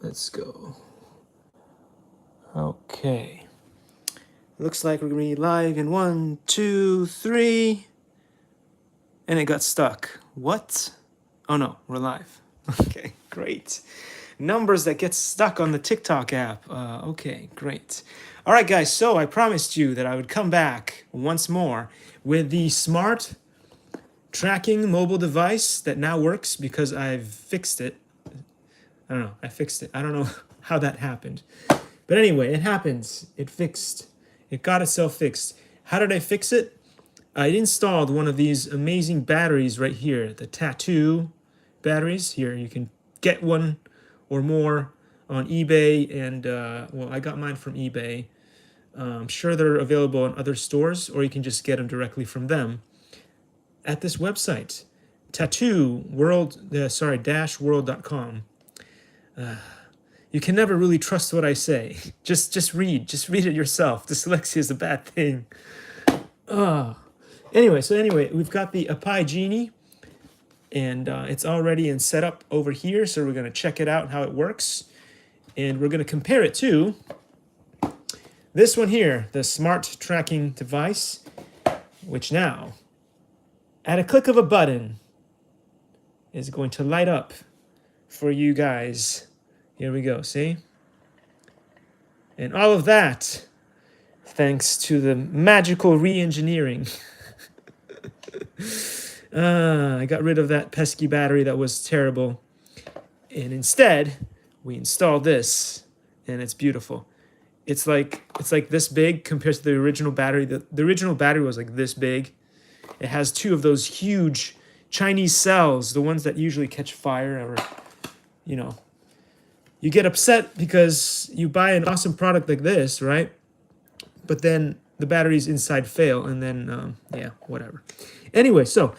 Let's go. Okay. Looks like we're gonna be live in 1, 2, 3. And it got stuck. What? Oh no, we're live. Okay, great. Numbers that get stuck on the TikTok app. Okay, great. All right, guys, so I promised you that I would come back once more with the smart tracking mobile device that now works because I've fixed it. I don't know, I fixed it. I don't know how that happened. But anyway, it happens. It fixed. It got itself fixed. How did I fix it? I installed one of these amazing batteries right here, the Tattoo batteries. Here, you can get one or more on eBay, and well, I got mine from eBay. I'm sure they're available in other stores, or you can just get them directly from them at this website, -world.com. You can never really trust what I say. Just read it yourself. Dyslexia is a bad thing. Anyway, we've got the Apai Genie, and it's already in setup over here. So we're going to check it out, how it works, and we're going to compare it to this one here, the smart tracking device, which now, at a click of a button, is going to light up for you guys. Here we go, see? And all of that thanks to the magical re-engineering. I got rid of that pesky battery that was terrible. And instead, we installed this, and it's beautiful. It's like this big compared to the original battery. The original battery was like this big. It has two of those huge Chinese cells, the ones that usually catch fire, or, you know, you get upset because you buy an awesome product like this, right? But then the batteries inside fail, and then, yeah, whatever. Anyway, so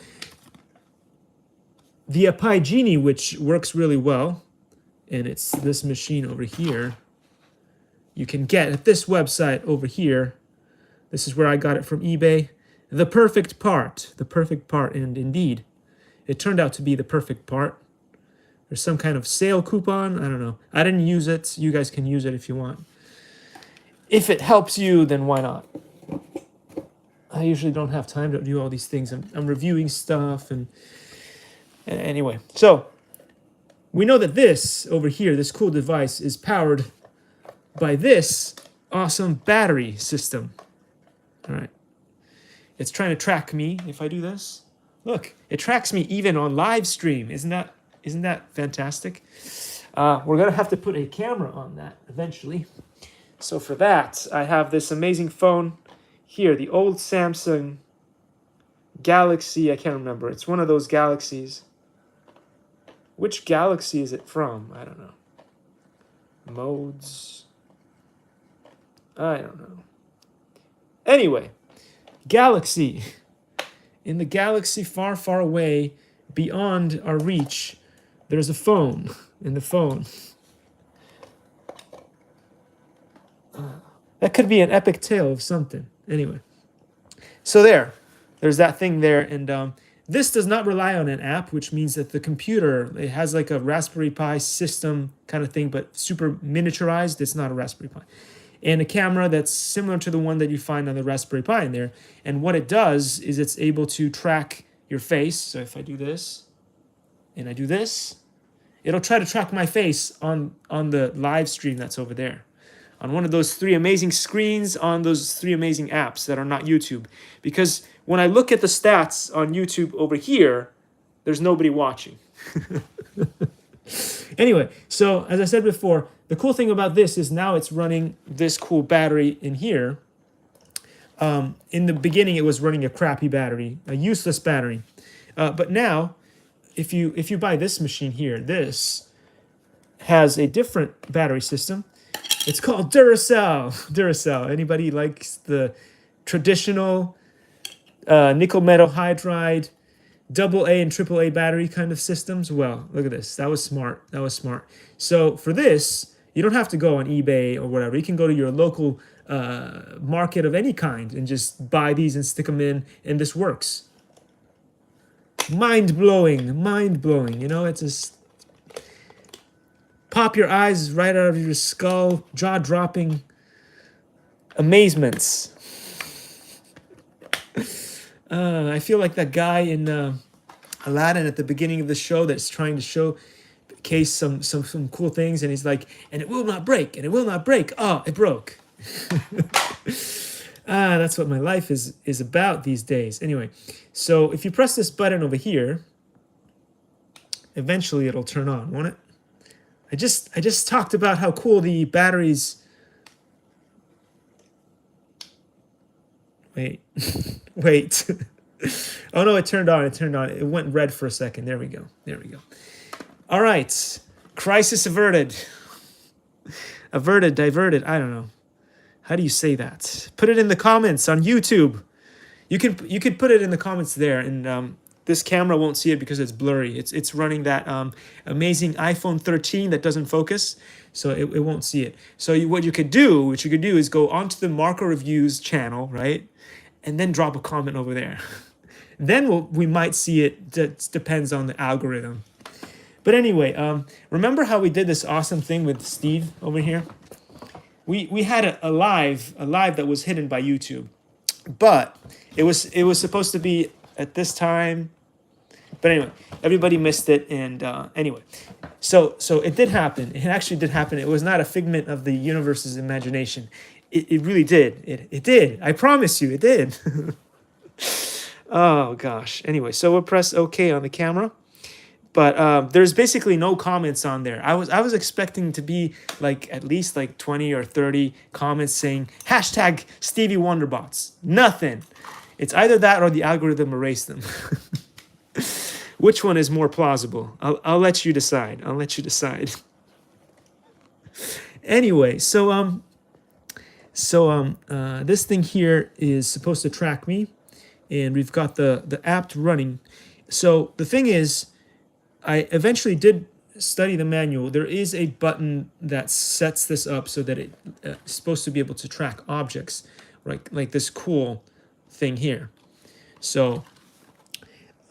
the Apai Genie, which works really well, and it's this machine over here, you can get at this website over here. This is where I got it from eBay. The perfect part, and indeed, it turned out to be the perfect part. There's some kind of sale coupon. I don't know. I didn't use it. You guys can use it if you want. If it helps you, then why not? I usually don't have time to do all these things. I'm reviewing stuff. And anyway, so we know that this over here, this cool device, is powered by this awesome battery system. All right. It's trying to track me if I do this. Look, it tracks me even on Livestream. Isn't that fantastic? We're going to have to put a camera on that eventually. So for that, I have this amazing phone here, the old Samsung Galaxy. I can't remember. It's one of those Galaxies. Which Galaxy is it from? I don't know. Modes. I don't know. Anyway, Galaxy. In the galaxy far, far away, beyond our reach, there's a phone. In the phone. That could be an epic tale of something. Anyway. So there's that thing there. And this does not rely on an app, which means that the computer, it has like a Raspberry Pi system kind of thing, but super miniaturized. It's not a Raspberry Pi. And a camera that's similar to the one that you find on the Raspberry Pi in there. And what it does is it's able to track your face. So if I do this, and I do this, it'll try to track my face on the live stream that's over there. On one of those three amazing screens on those three amazing apps that are not YouTube. Because when I look at the stats on YouTube over here, there's nobody watching. Anyway, so as I said before, the cool thing about this is now it's running this cool battery in here. In the beginning, it was running a crappy battery, a useless battery. But now, if you buy this machine here, this has a different battery system. It's called Duracell. Anybody likes the traditional nickel metal hydride AA and AAA battery kind of systems? Well, look at this. That was smart. So for this, you don't have to go on eBay or whatever. You can go to your local market of any kind and just buy these and stick them in, and this works. Mind blowing. You know, it's just pop your eyes right out of your skull, jaw-dropping amazements. I feel like that guy in Aladdin at the beginning of the show that's trying to showcase some cool things, and he's like, and it will not break, and it will not break. Oh, it broke. That's what my life is about these days. Anyway, so if you press this button over here, eventually it'll turn on, won't it? I just talked about how cool the batteries. Wait. Wait. Oh no, it turned on. It turned on. It went red for a second. There we go. There we go. All right. Crisis averted. Averted, diverted. I don't know. How do you say that? Put it in the comments on YouTube. You can put it in the comments there, and this camera won't see it because it's blurry. It's running that amazing iPhone 13 that doesn't focus, so it won't see it. So what you could do is go onto the Marco Reviews channel, right, and then drop a comment over there. Then we might see it. It depends on the algorithm. But anyway, remember how we did this awesome thing with Steve over here? We had a live that was hidden by YouTube, but it was supposed to be at this time. But anyway, everybody missed it, and anyway, so it did happen. It actually did happen. It was not a figment of the universe's imagination. It really did. It did. I promise you, it did. Oh gosh. Anyway, so we'll press OK on the camera. But there's basically no comments on there. I was expecting to be like at least like 20 or 30 comments saying hashtag Stevie Wonderbots. Nothing. It's either that or the algorithm erased them. Which one is more plausible? I'll let you decide. I'll let you decide. Anyway, so this thing here is supposed to track me, and we've got the app running. So the thing is, I eventually did study the manual. There is a button that sets this up so that it's supposed to be able to track objects, right? Like this cool thing here. So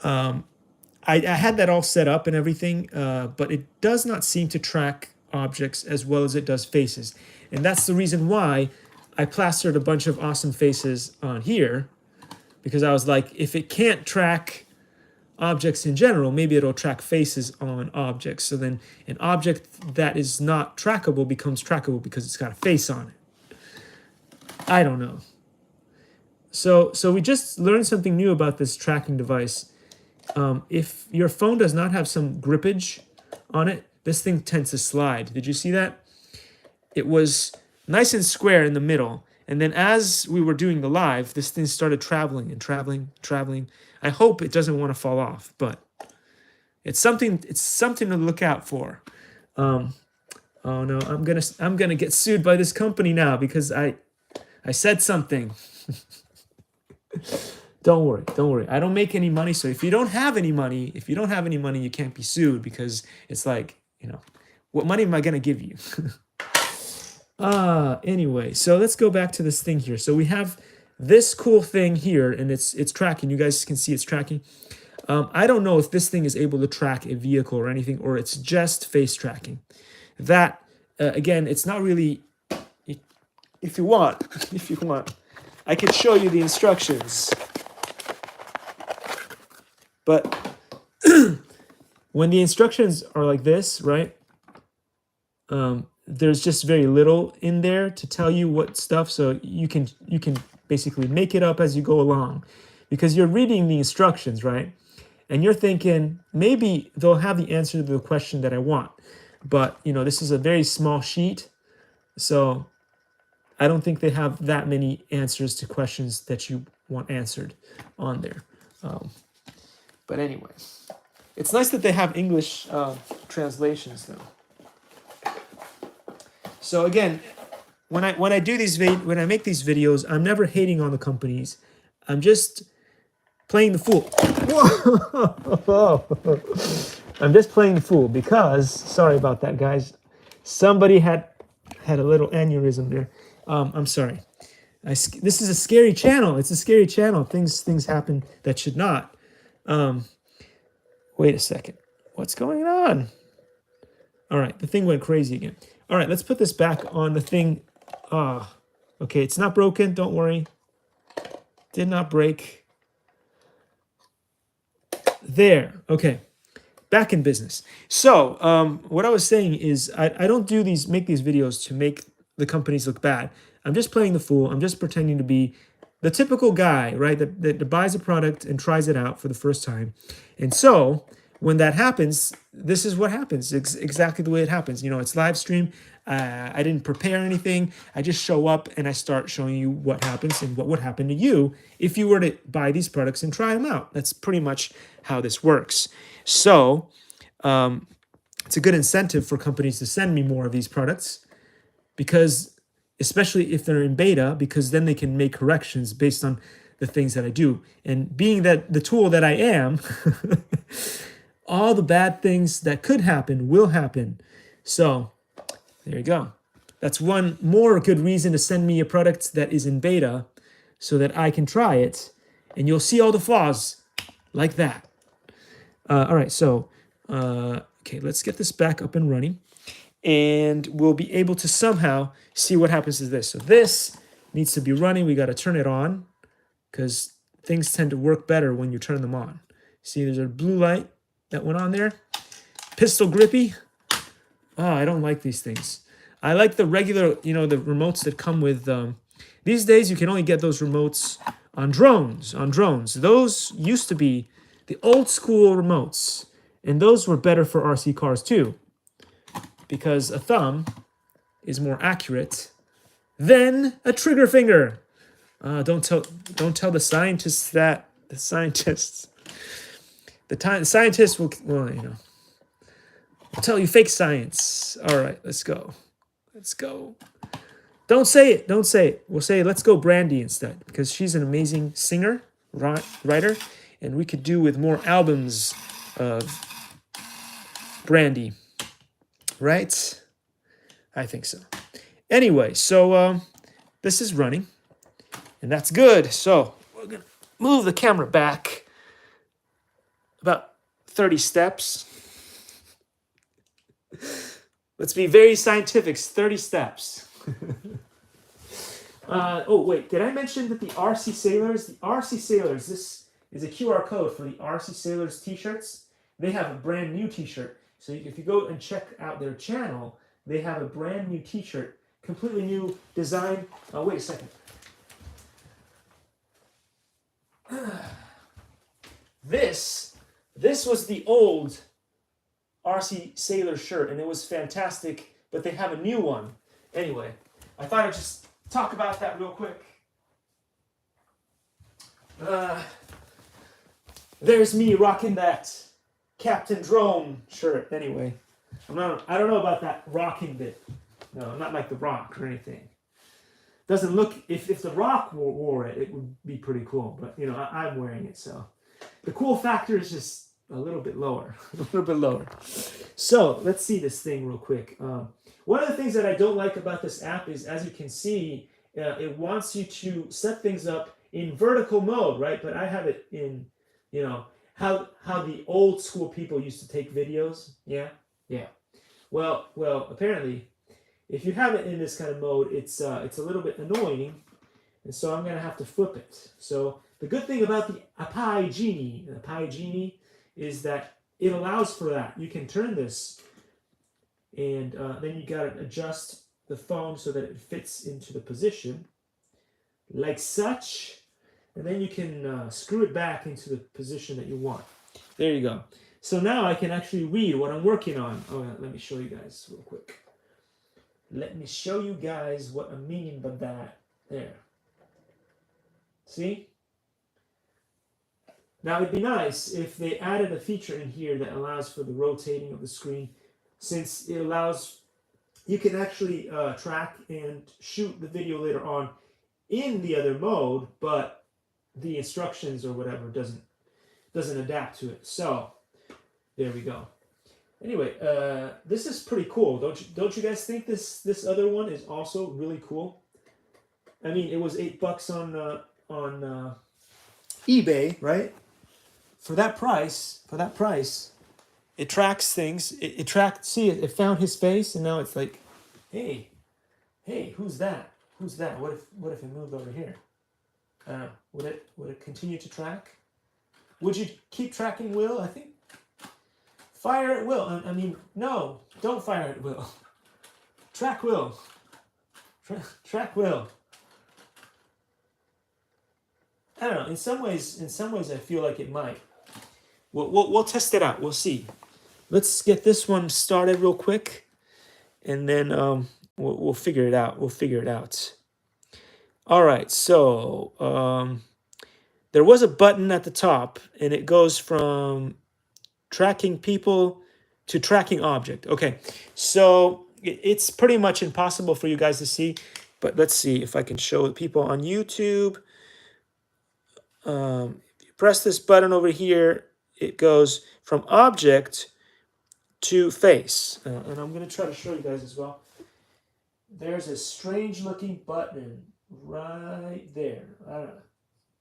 I had that all set up and everything, but it does not seem to track objects as well as it does faces. And that's the reason why I plastered a bunch of awesome faces on here, because I was like, if it can't track objects in general, maybe it'll track faces on objects. So then an object that is not trackable becomes trackable because it's got a face on it. I don't know. So we just learned something new about this tracking device. If your phone does not have some grippage on it, this thing tends to slide. Did you see that? It was nice and square in the middle, and then as we were doing the live, this thing started traveling and traveling. I hope it doesn't want to fall off, but it's something to look out for. Oh no, I'm gonna get sued by this company now because I said something. Don't worry. I don't make any money, so if you don't have any money, you can't be sued, because it's like, what money am I gonna give you? Anyway, so let's go back to this thing here. So we have this cool thing here, and it's tracking. You guys can see it's tracking. I don't know if this thing is able to track a vehicle or anything, or it's just face tracking. That, again, it's not really, if you want, I can show you the instructions. But when the instructions are like this, right, there's just very little in there to tell you what stuff, so you can basically make it up as you go along, because you're reading the instructions, right? And you're thinking, maybe they'll have the answer to the question that I want. But, this is a very small sheet, so I don't think they have that many answers to questions that you want answered on there. But anyway, it's nice that they have English translations, though. So again, when I make these videos, I'm never hating on the companies. I'm just playing the fool. Whoa! I'm just playing the fool because, sorry about that, guys. Somebody had a little aneurysm there. I'm sorry. This is a scary channel. It's a scary channel. Things happen that should not. Wait a second. What's going on? All right, the thing went crazy again. All right, let's put this back on the thing. Okay, it's not broken. Don't worry. Did not break. There. Okay, back in business. So what I was saying is I don't make these videos to make the companies look bad. I'm just playing the fool. I'm just pretending to be the typical guy, right, that buys a product and tries it out for the first time. And so when that happens, this is what happens. It's exactly the way it happens. You know, it's live stream. I didn't prepare anything. I just show up and I start showing you what happens and what would happen to you if you were to buy these products and try them out. That's pretty much how this works. So it's a good incentive for companies to send me more of these products, because especially if they're in beta, because then they can make corrections based on the things that I do. And being that the tool that I am, all the bad things that could happen will happen. So there you go. That's one more good reason to send me a product that is in beta so that I can try it. And you'll see all the flaws like that. All right, so, okay, let's get this back up and running. And we'll be able to somehow see what happens to this. So this needs to be running. We got to turn it on because things tend to work better when you turn them on. See, there's a blue light that went on there. Pistol grippy. Oh, I don't like these things. I like the regular, you know, the remotes that come with, these days you can only get those remotes on drones, Those used to be the old school remotes, and those were better for RC cars too, because a thumb is more accurate than a trigger finger. Don't tell the scientists that. The scientists will, well, you know, I'll tell you fake science. All right, let's go. Don't say it. We'll say let's go Brandy instead, because she's an amazing singer, writer, and we could do with more albums of Brandy. Right? I think so. Anyway, so this is running, and that's good. So we're going to move the camera back about 30 steps. Let's be very scientific. 30 steps. Oh, wait. Did I mention that the RC Sailors, this is a QR code for the RC Sailors t-shirts. They have a brand new t-shirt. So if you go and check out their channel, they have a brand new t-shirt, completely new design. Oh, wait a second. This was the old RC Sailor shirt, and it was fantastic, but they have a new one. Anyway, I thought I'd just talk about that real quick. There's me rocking that Captain Drone shirt. Anyway, I don't know about that rocking bit. No, I'm not like The Rock or anything. Doesn't look, if The Rock wore it, it would be pretty cool. But, you know, I'm wearing it, so. The cool factor is just a little bit lower. So, let's see this thing real quick. One of the things that I don't like about this app is, as you can see, it wants you to set things up in vertical mode, right? But I have it in, you know, how the old school people used to take videos. Yeah. Well, apparently, if you have it in this kind of mode, it's a little bit annoying, and so I'm gonna have to flip it. So the good thing about the Apai Genie is that it allows for that. You can turn this, and then you gotta adjust the phone so that it fits into the position, like such, and then you can screw it back into the position that you want. There you go. So now I can actually read what I'm working on. Oh, let me show you guys real quick. Let me show you guys what I mean by that. There. See? Now it'd be nice if they added a feature in here that allows for the rotating of the screen, since it allows, you can actually track and shoot the video later on in the other mode, but the instructions or whatever doesn't adapt to it. So there we go. Anyway, this is pretty cool. Don't you guys think this other one is also really cool? I mean, it was $8 on eBay, right? For that price, It tracks things. It tracked. See, it found his face, and now it's like, hey, hey, who's that? Who's that? What if it moved over here? Would it continue to track? Would you keep tracking Will? I think fire at Will. I mean, no, don't fire at Will. Track Will. Track Will. I don't know. In some ways, I feel like it might. We'll test it out. We'll see. Let's get this one started real quick, and then we'll figure it out. We'll figure it out. All right. So there was a button at the top, and it goes from tracking people to tracking object. Okay. So it's pretty much impossible for you guys to see, but let's see if I can show people on YouTube. If you press this button over here, it goes from object to face. And I'm going to try to show you guys as well. There's a strange looking button right there. I don't know.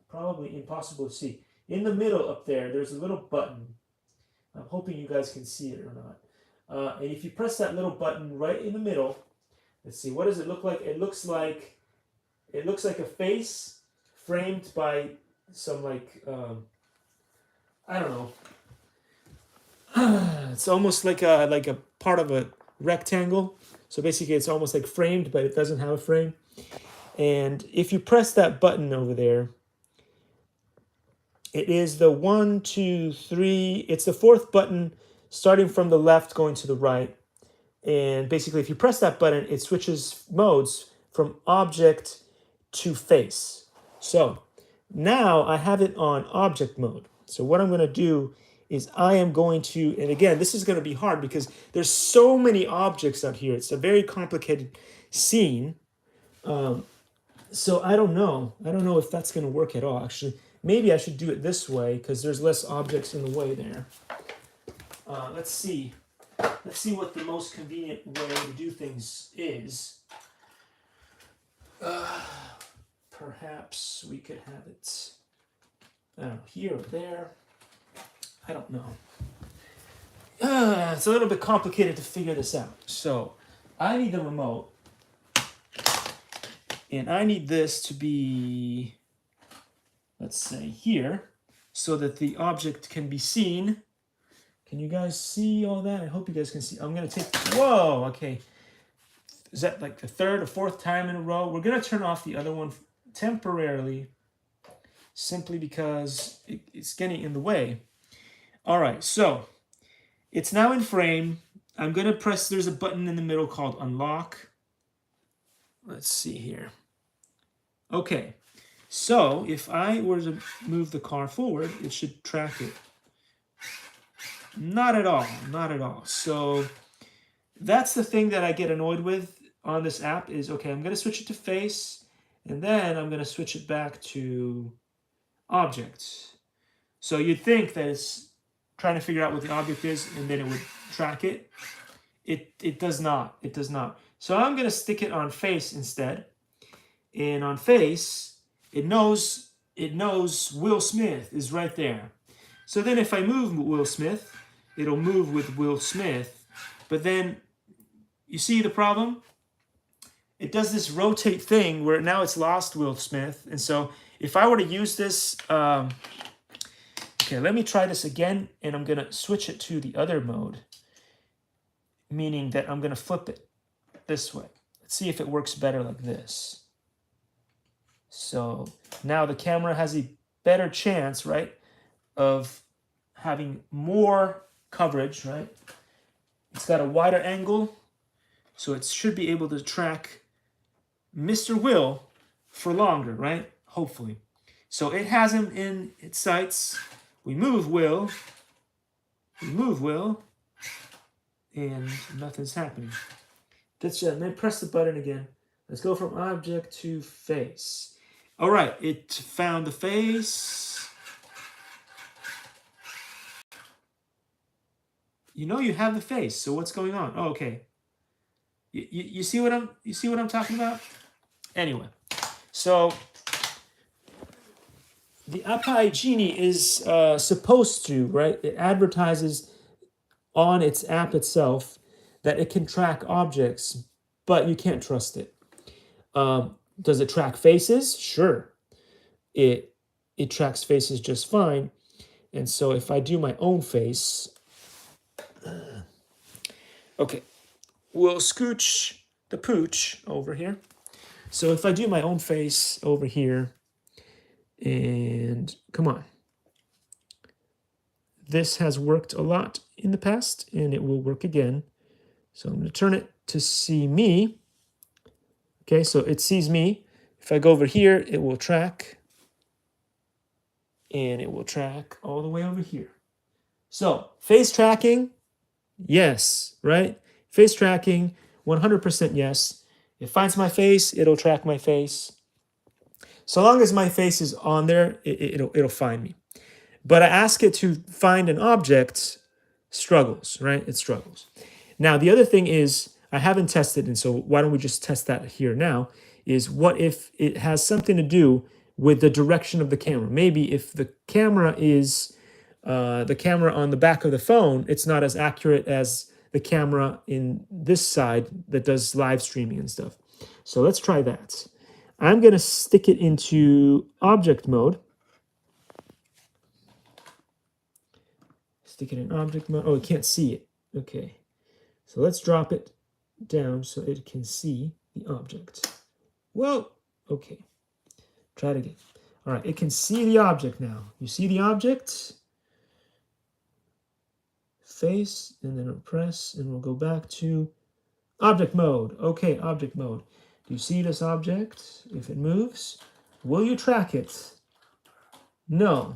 Probably impossible to see. In the middle up there, there's a little button. I'm hoping you guys can see it or not. And if you press that little button right in the middle, let's see, what does it look like? It looks like a face framed by some like I don't know. It's almost like a part of a rectangle. So basically, it's almost like framed, but it doesn't have a frame. And if you press that button over there, it is the 1, 2, 3. It's the fourth button, starting from the left, going to the right. And basically, if you press that button, it switches modes from object to face. So now I have it on object mode. So what I'm going to do is I am going to, and again, this is going to be hard because there's so many objects out here. It's a very complicated scene. So I don't know. I don't know if that's going to work at all. Actually, maybe I should do it this way because there's less objects in the way there. Let's see. Let's see what the most convenient way to do things is. Perhaps we could have it, I don't know, here or there. I don't know. It's a little bit complicated to figure this out. So I need the remote. And I need this to be, let's say, here, so that the object can be seen. Can you guys see all that? I hope you guys can see. I'm going to take, whoa, okay. Is that like the third or fourth time in a row? We're going to turn off the other one temporarily, simply because it's getting in the way. All right, so it's now in frame. I'm going to press, there's a button in the middle called unlock. Let's see here. Okay, so if I were to move the car forward, it should track it. Not at all, not at all. So that's the thing that I get annoyed with on this app is, okay, I'm going to switch it to face, and then I'm going to switch it back to objects. So you'd think that it's trying to figure out what the object is, and then it would track it. It does not. It does not. So I'm going to stick it on face instead. And on face, it knows Will Smith is right there. So then if I move Will Smith, it'll move with Will Smith. But then, you see the problem? It does this rotate thing where now it's lost Will Smith. And so if I were to use this, okay, let me try this again. And I'm going to switch it to the other mode. Meaning that I'm going to flip it this way. Let's see if it works better like this. So now the camera has a better chance, right, of having more coverage, right? It's got a wider angle, so it should be able to track Mr. Will for longer, right? Hopefully. So it has him in its sights. We move Will. We move Will. And nothing's happening. Then press the button again. Let's go from object to face. All right, it found the face. You know you have the face, so what's going on? Oh, okay. You see what I'm talking about? Anyway, so the Apai Genie is supposed to, right? It advertises on its app itself that it can track objects, but you can't trust it. Does it track faces? Sure. It tracks faces just fine. And so if I do my own face, okay, we'll scooch the pooch over here. So if I do my own face over here, and come on, this has worked a lot in the past, and it will work again. So I'm going to turn it to see me. Okay, so it sees me. If I go over here, it will track, and it will track all the way over here. So face tracking, yes, right? Face tracking, 100% yes. It finds my face, it'll track my face. So long as my face is on there, it'll find me. But I ask it to find an object, struggles, right? It struggles. Now, the other thing is, I haven't tested, and so why don't we just test that here now, is what if it has something to do with the direction of the camera? Maybe if the camera is the camera on the back of the phone, it's not as accurate as the camera in this side that does live streaming and stuff. So let's try that. I'm going to stick it into object mode. Stick it in object mode. Oh, it can't see it. Okay. So let's drop it down so it can see the object. Whoa. Okay. Try it again. All right. It can see the object now. You see the object? Face, and then we'll press, and we'll go back to object mode. Okay, object mode. Do you see this object? If it moves, will you track it? No.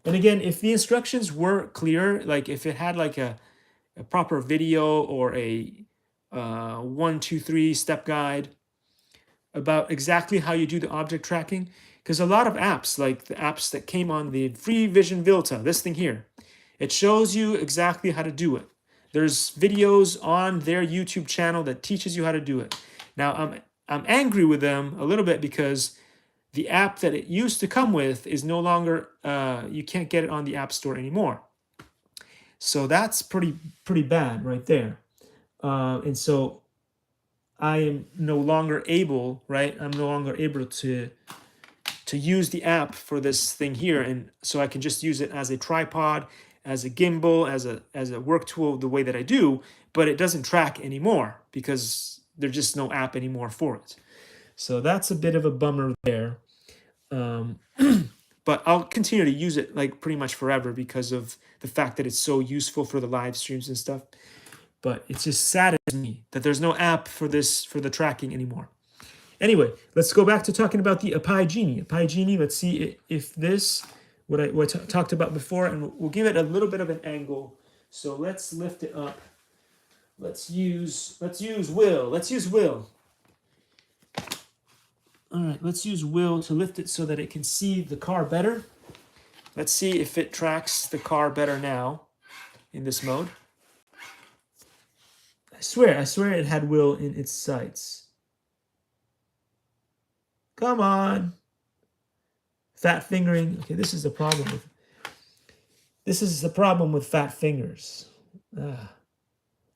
And again, if the instructions were clear, like if it had like a proper video or a 1, 2, 3 step guide about exactly how you do the object tracking, because a lot of apps, like the apps that came on the free Vision Vilta, this thing here, it shows you exactly how to do it. There's videos on their YouTube channel that teaches you how to do it. Now, I'm angry with them a little bit because the app that it used to come with is no longer, you can't get it on the App Store anymore. So that's pretty bad right there. And so I am no longer able, right? I'm no longer able to use the app for this thing here. And so I can just use it as a tripod, as a gimbal, as a work tool the way that I do, but it doesn't track anymore because there's just no app anymore for it. So that's a bit of a bummer there. But I'll continue to use it like pretty much forever because of the fact that it's so useful for the live streams and stuff. But it's just sad to me that there's no app for this, for the tracking anymore. Anyway, let's go back to talking about the Apai Genie. Apai Genie, let's see if this, what I talked about before, and we'll give it a little bit of an angle. So let's lift it up. Let's use Will. Let's use Will. All right, let's use Will to lift it so that it can see the car better. Let's see if it tracks the car better now in this mode. I swear it had Will in its sights. Come on. Fat fingering. Okay, this is the problem with fat fingers.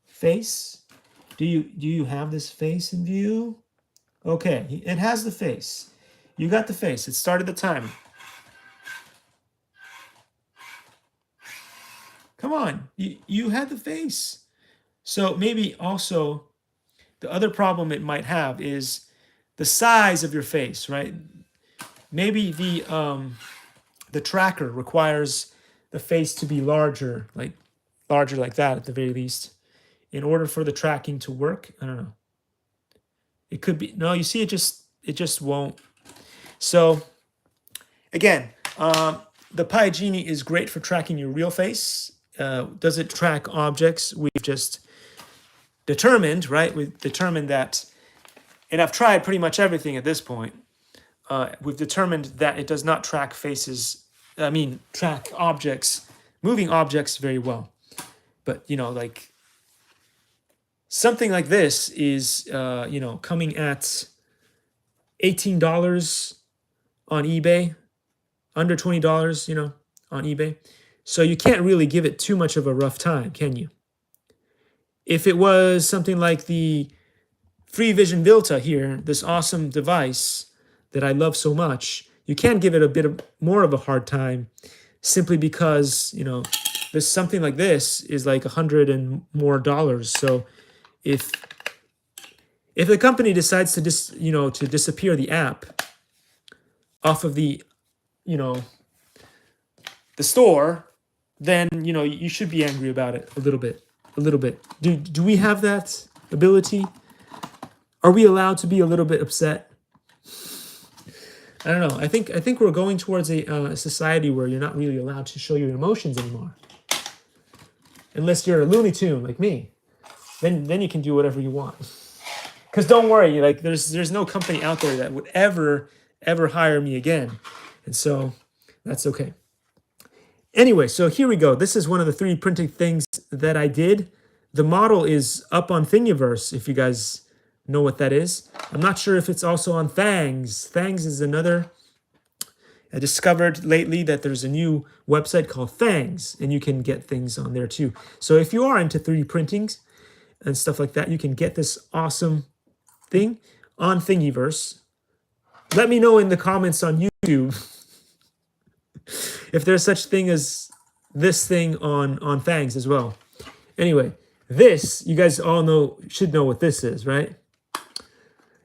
Face. Do you have this face in view? Okay, it has the face. You got the face. It started the timer. Come on, you had the face. So maybe also the other problem it might have is the size of your face, right? Maybe the tracker requires the face to be larger like that at the very least, in order for the tracking to work. I don't know. It could be, no, you see, it just won't. So again, the Pi Genie is great for tracking your real face. Does it track objects? We've just determined, right? We've determined that, and I've tried pretty much everything at this point. We've determined that it does not track faces, track objects, moving objects very well. But, like something like this is, coming at $18 on eBay, under $20, on eBay. So you can't really give it too much of a rough time, can you? If it was something like the Free Vision Vilta here, this awesome device that I love so much, you can give it a bit more of a hard time simply because, you know, this something like this is like $100 and more. So if the company decides to to disappear the app off of the, you know, the store, then, you know, you should be angry about it a little bit. Do we have that ability? Are we allowed to be a little bit upset? I don't know. I think we're going towards a society where you're not really allowed to show your emotions anymore, unless you're a Looney Tune like me. Then you can do whatever you want. Because don't worry, like there's no company out there that would ever hire me again, and so that's okay. Anyway, so here we go. This is one of the 3D printing things that I did. The model is up on Thingiverse, if you guys know what that is. I'm not sure if it's also on Thangs. Thangs is another. I discovered lately that there's a new website called Thangs, and you can get things on there too. So if you are into 3D printings and stuff like that, you can get this awesome thing on Thingiverse. Let me know in the comments on YouTube if there's such thing as this thing on Thangs as well. Anyway, this, you guys all should know what this is, right?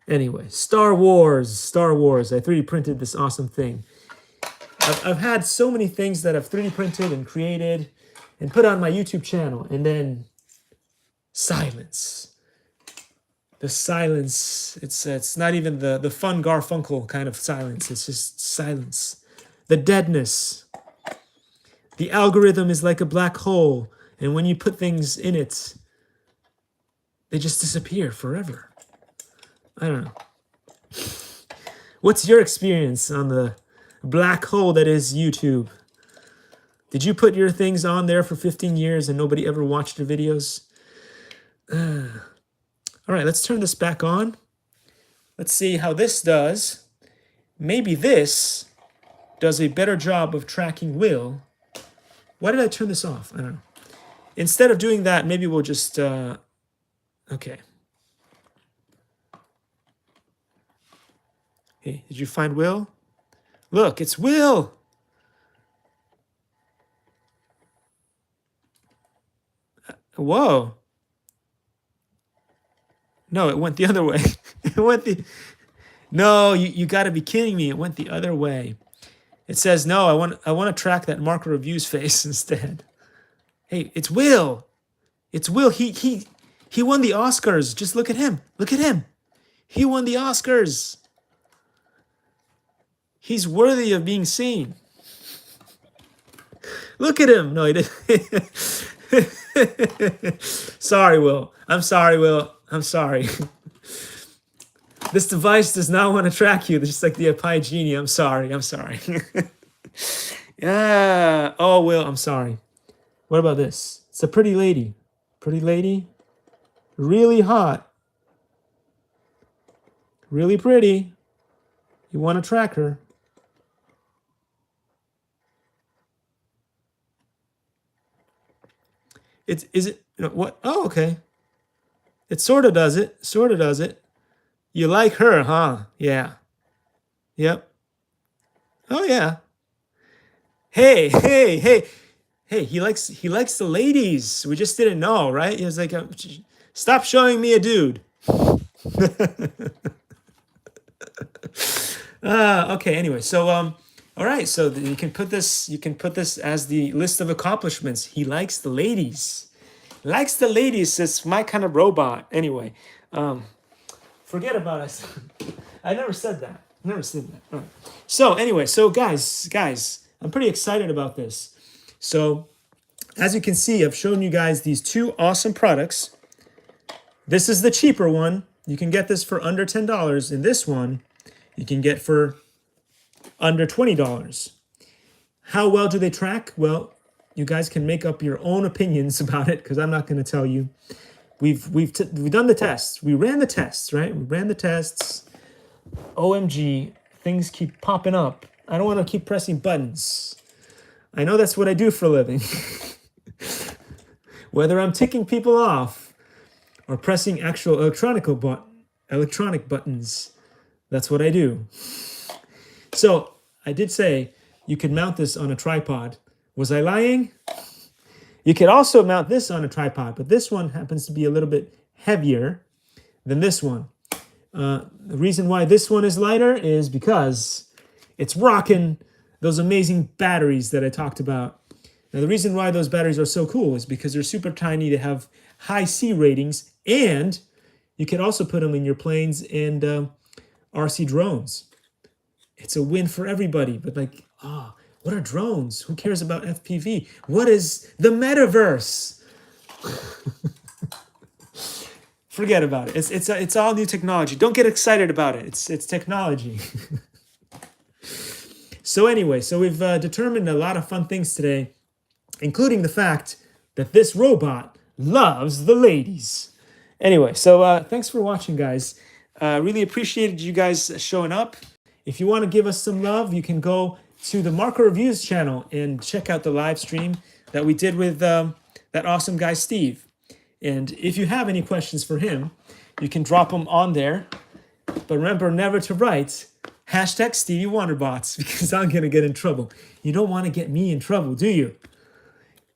Anyway, Star Wars. I 3D printed this awesome thing. I've had so many things that I've 3D printed and created and put on my YouTube channel, and then silence. The silence, it's not even the fun Garfunkel kind of silence. It's just silence. The deadness. The algorithm is like a black hole, and when you put things in it, they just disappear forever. I don't know. What's your experience on the black hole that is YouTube? Did you put your things on there for 15 years and nobody ever watched your videos? All right, let's turn this back on. Let's see how this does. Maybe this does a better job of tracking Will. Why did I turn this off? I don't know. Instead of doing that, maybe we'll just, okay. Hey, did you find Will? Look, it's Will. Whoa. No, it went the other way. No, you got to be kidding me. It went the other way. It says, no, I want to track that Marker Reviews face instead. Hey, it's Will. It's Will. He won the Oscars. Just look at him. Look at him. He won the Oscars. He's worthy of being seen. Look at him. No, he didn't. Sorry, Will. I'm sorry, Will. I'm sorry. This device does not want to track you. It's just like the Apai Genie. I'm sorry. Yeah. Oh, Will, I'm sorry. What about this? It's a pretty lady. Pretty lady. Really hot. Really pretty. You want to track her. Is it, what? Oh, okay. It sort of does it. Sort of does it. You like her, huh? Yeah. Yep. Oh, yeah. Hey, he likes the ladies. We just didn't know, right? He was like, stop showing me a dude. Okay, anyway, so all right, so you can put this as the list of accomplishments. He likes the ladies. Likes the ladies. It's my kind of robot. Anyway, forget about it. I never said that. All right. So anyway, so guys, I'm pretty excited about this. So as you can see, I've shown you guys these two awesome products. This is the cheaper one. You can get this for under $10. And this one you can get for under $20. How well do they track? Well, you guys can make up your own opinions about it because I'm not going to tell you. We've done the tests. We ran the tests, right? We ran the tests. OMG, things keep popping up. I don't want to keep pressing buttons. I know that's what I do for a living. Whether I'm ticking people off or pressing actual electronic buttons. That's what I do. So I did say you could mount this on a tripod. Was I lying? You could also mount this on a tripod, but this one happens to be a little bit heavier than this one. The reason why this one is lighter is because it's rocking those amazing batteries that I talked about. Now, the reason why those batteries are so cool is because they're super tiny, they have high C ratings, and you can also put them in your planes and RC drones. It's a win for everybody, but like, what are drones? Who cares about FPV? What is the metaverse? Forget about it. It's all new technology. Don't get excited about it. It's technology. So anyway, we've determined a lot of fun things today, including the fact that this robot loves the ladies. Anyway, so thanks for watching, guys. Really appreciated you guys showing up. If you want to give us some love, you can go to the Marco Reviews channel and check out the live stream that we did with that awesome guy, Steve. And if you have any questions for him, you can drop them on there. But remember never to write #StevieWonderbots because I'm going to get in trouble. You don't want to get me in trouble, do you?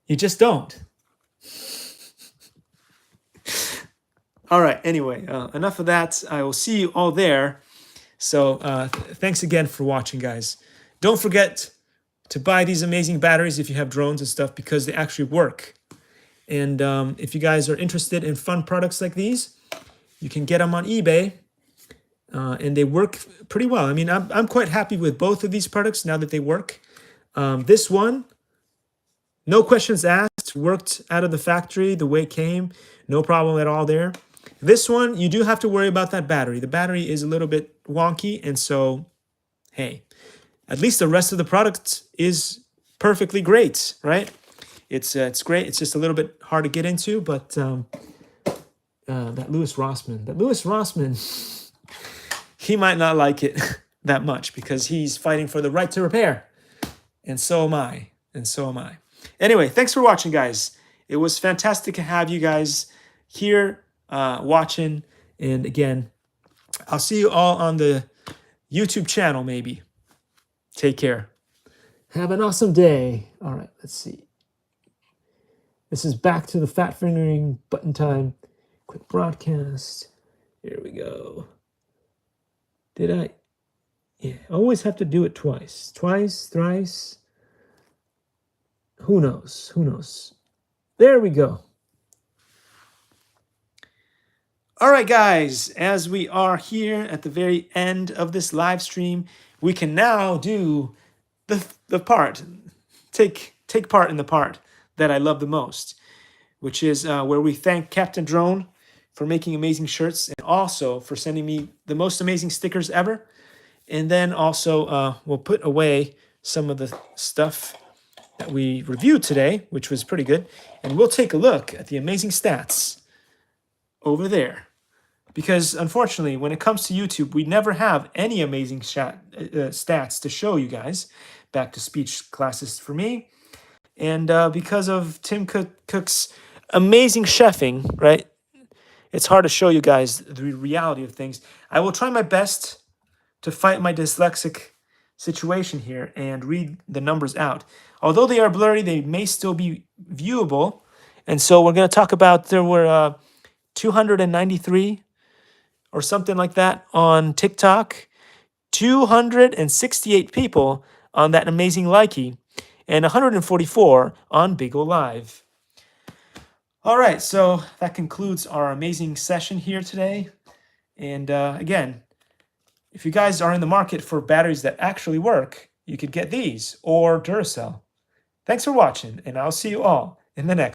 You just don't. All right, anyway, enough of that. I will see you all there. So thanks again for watching, guys. Don't forget to buy these amazing batteries if you have drones and stuff because they actually work. And if you guys are interested in fun products like these, you can get them on eBay. And they work pretty well. I mean, I'm quite happy with both of these products now that they work. This one, no questions asked, worked out of the factory the way it came. No problem at all there. This one, you do have to worry about that battery. The battery is a little bit wonky, and so, hey, at least the rest of the product is perfectly great, right? It's great. It's just a little bit hard to get into, but that Louis Rossmann, he might not like it that much because he's fighting for the right to repair, and so am I, Anyway, thanks for watching, guys. It was fantastic to have you guys here watching, and again, I'll see you all on the YouTube channel maybe. Take care. Have an awesome day. All right, let's see. This is back to the fat fingering button time. Quick broadcast. Here we go. Did I? Yeah, always have to do it twice. Twice, thrice. Who knows? Who knows? There we go. All right, guys, as we are here at the very end of this live stream, we can now do the part, take part in the part that I love the most, which is where we thank Captain Drone for making amazing shirts and also for sending me the most amazing stickers ever. And then also we'll put away some of the stuff that we reviewed today, which was pretty good. And we'll take a look at the amazing stats over there. Because unfortunately, when it comes to YouTube, we never have any amazing stats to show you guys. Back to speech classes for me. And because of Tim Cook's amazing chefing, right? It's hard to show you guys the reality of things. I will try my best to fight my dyslexic situation here and read the numbers out. Although they are blurry, they may still be viewable. And so we're going to talk about there were 293 or something like that on TikTok, 268 people on that amazing likey, and 144 on Big O Live. All right, so that concludes our amazing session here today. And again, if you guys are in the market for batteries that actually work, you could get these or Duracell. Thanks for watching, and I'll see you all in the next.